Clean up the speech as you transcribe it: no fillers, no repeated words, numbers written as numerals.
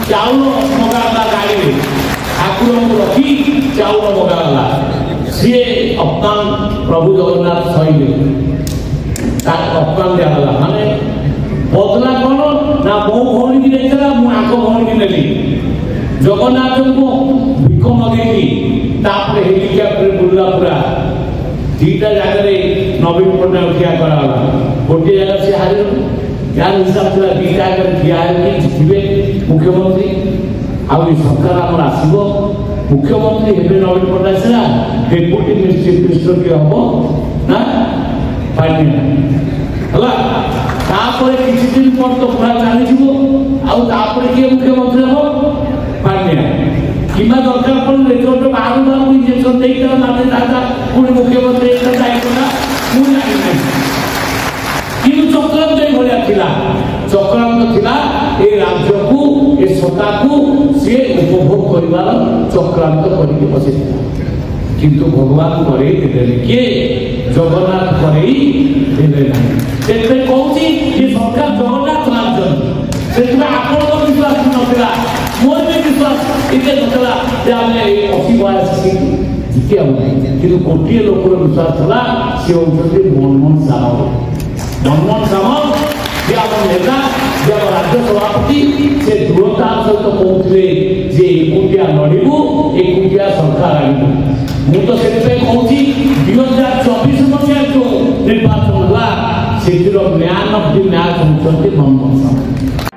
चाउल मगाला गाड़ी ठाकुर को रखी चाउल मगाला सी अपमान प्रभु जगन्नाथ सही अपमान दिगला माने बदला कौन ना मो भौणी की देखला मु आक भौणी की नेली जगन्नाथ को भिक मगेली तापर हेलिकॉप्टर बुल्ला पूरा दीटा जगह नवीन पट्टनायक ठिया कराला गोटे जगह से हार यार हिसाब से दीटा जगह ठिया जितबे मुख्यमंत्री आ सरकार आम आसब मुख्यमंत्री हेबे नवीन पट्टनायक से डेपुटी चीफ मिनिस्टर किए हम ना पार्टी किसी दिन पर तो पूरा चली किए मुख्यमंत्री हम पांड्या कि दरकार पड़े जो बाहर बाहर इंजेक्शन देता माते दादा पुणी मुख्यमंत्री चक्रांत भाया चक्रांत थिला ए राज्य को ए सत्ता को सी उपभोग कर चक्रांत करके बसी किंतु भगवान करे किए जगन्नाथ करे कहूँ सरकार जगन्नाथ राज्य से आपण विश्वास ना मोर भी विश्वास इतने नला अशी बयास जितिया कि गोटे लोक विश्वास था सी हूँ मनमोहन सामल जे आम नेता जे आम राज्य सभापति से दृढ़ता सहित कहते जे एकुटिया लड़ू एकुटिया सरकार आनू मु तो से कहूँ 2024 मसीहा जो निर्वाचन हुआ से मैन ऑफ द मैच होती मनमोहन सामल।